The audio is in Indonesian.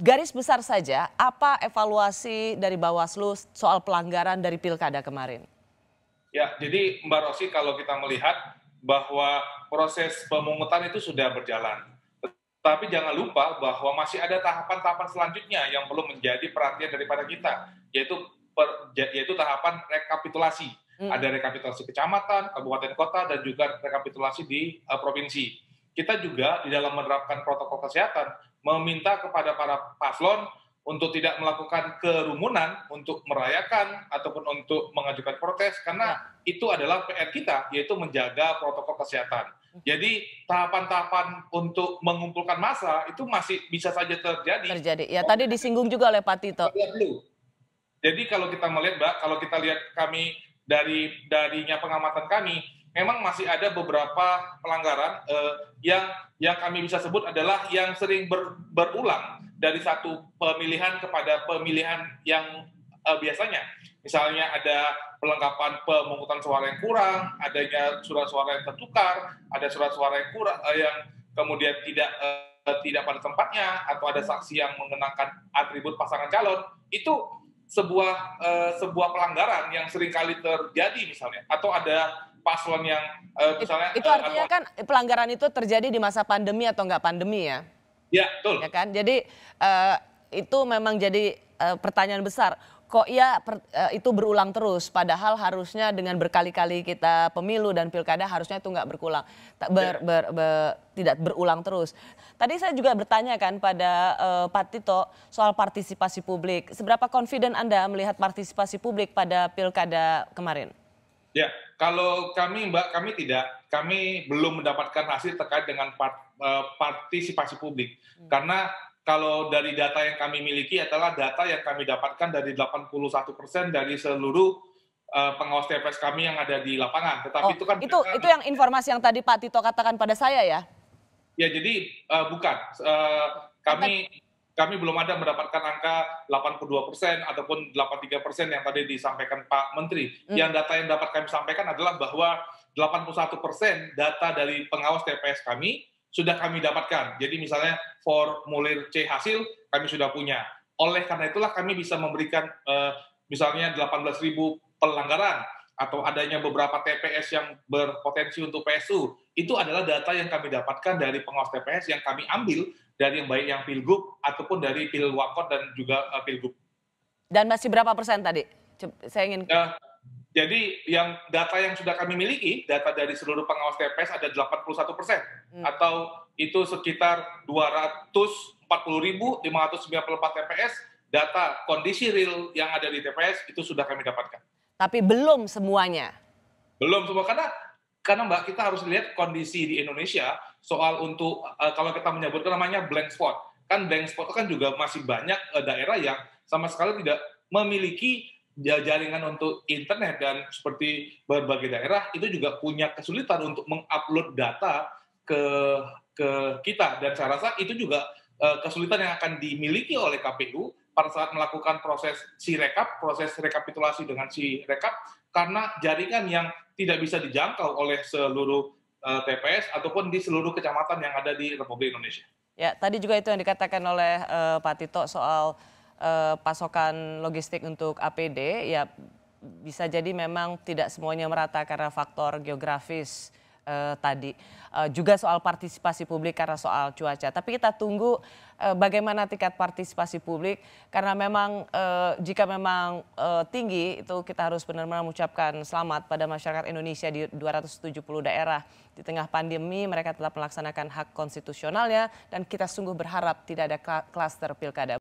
garis besar saja, apa evaluasi dari Bawaslu soal pelanggaran dari Pilkada kemarin? Ya, jadi Mbak Rosi kalau kita melihat bahwa proses pemungutan itu sudah berjalan. Tapi jangan lupa bahwa masih ada tahapan-tahapan selanjutnya yang perlu menjadi perhatian daripada kita, yaitu tahapan rekapitulasi. Mm. Ada rekapitulasi kecamatan, kabupaten kota, dan juga rekapitulasi di provinsi. Kita juga di dalam menerapkan protokol kesehatan meminta kepada para paslon untuk tidak melakukan kerumunan untuk merayakan ataupun untuk mengajukan protes, karena Ya, itu adalah PR kita, yaitu menjaga protokol kesehatan. Jadi tahapan-tahapan untuk mengumpulkan massa itu masih bisa saja terjadi. terjadi. Ya, tadi disinggung juga oleh Pak Tito. Jadi kalau kita melihat, Mbak, kalau kita lihat kami darinya pengamatan kami, memang masih ada beberapa pelanggaran yang kami bisa sebut adalah yang sering berulang dari satu pemilihan kepada pemilihan yang biasanya. Misalnya ada pelengkapan pemungutan suara yang kurang, adanya surat suara yang tertukar, ada surat suara yang kurang yang kemudian tidak pada tempatnya, atau ada saksi yang mengenakan atribut pasangan calon. Itu sebuah pelanggaran yang seringkali terjadi misalnya, atau ada paslon yang misalnya Itu artinya kan pelanggaran itu terjadi di masa pandemi atau enggak pandemi ya? ya betul. Ya kan? Jadi itu memang jadi pertanyaan besar. Kok ya itu berulang terus? Padahal harusnya dengan berkali-kali kita pemilu dan pilkada harusnya itu nggak berulang, tidak berulang terus. Tadi saya juga bertanya kan pada Pak Tito soal partisipasi publik. Seberapa confident Anda melihat partisipasi publik pada pilkada kemarin? Ya, kalau kami, Mbak, kami belum mendapatkan hasil terkait dengan partisipasi publik. Karena kalau dari data yang kami miliki adalah data yang kami dapatkan dari 81% dari seluruh pengawas TPS kami yang ada di lapangan. Tetapi Oh, itu kan itu yang informasi yang tadi Pak Tito katakan pada saya ya? ya, jadi bukan. Kami belum ada mendapatkan angka 82% ataupun 83% yang tadi disampaikan Pak Menteri. Yang data yang dapat kami sampaikan adalah bahwa 81% data dari pengawas TPS kami sudah kami dapatkan. Jadi misalnya formulir C hasil kami sudah punya. Oleh karena itulah kami bisa memberikan misalnya 18.000 pelanggaran atau adanya beberapa TPS yang berpotensi untuk PSU. Itu adalah data yang kami dapatkan dari pengawas TPS yang kami ambil dari yang baik yang Pilgub ataupun dari Pilwakot dan juga Pilgub. Dan masih berapa persen tadi? Saya ingin. Jadi yang data yang sudah kami miliki, data dari seluruh pengawas TPS ada 81%, atau itu sekitar 240.594 TPS, data kondisi real yang ada di TPS itu sudah kami dapatkan. Tapi belum semuanya. Belum semua, karena Mbak, kita harus lihat kondisi di Indonesia soal untuk kalau kita menyebutkan namanya blank spot. Kan blank spot kan juga masih banyak daerah yang sama sekali tidak memiliki jaringan untuk internet, dan seperti berbagai daerah itu juga punya kesulitan untuk mengupload data ke kita, dan saya rasa itu juga kesulitan yang akan dimiliki oleh KPU pada saat melakukan proses sirekap, proses rekapitulasi dengan sirekap, karena jaringan yang tidak bisa dijangkau oleh seluruh TPS ataupun di seluruh kecamatan yang ada di Republik Indonesia. Ya, tadi juga itu yang dikatakan oleh Pak Tito soal pasokan logistik untuk APD. Ya, bisa jadi memang tidak semuanya merata karena faktor geografis tadi. Juga soal partisipasi publik karena soal cuaca. Tapi kita tunggu bagaimana tingkat partisipasi publik, karena memang jika memang tinggi itu kita harus benar-benar mengucapkan selamat pada masyarakat Indonesia di 270 daerah. Di tengah pandemi mereka tetap melaksanakan hak konstitusionalnya, dan kita sungguh berharap tidak ada klaster pilkada.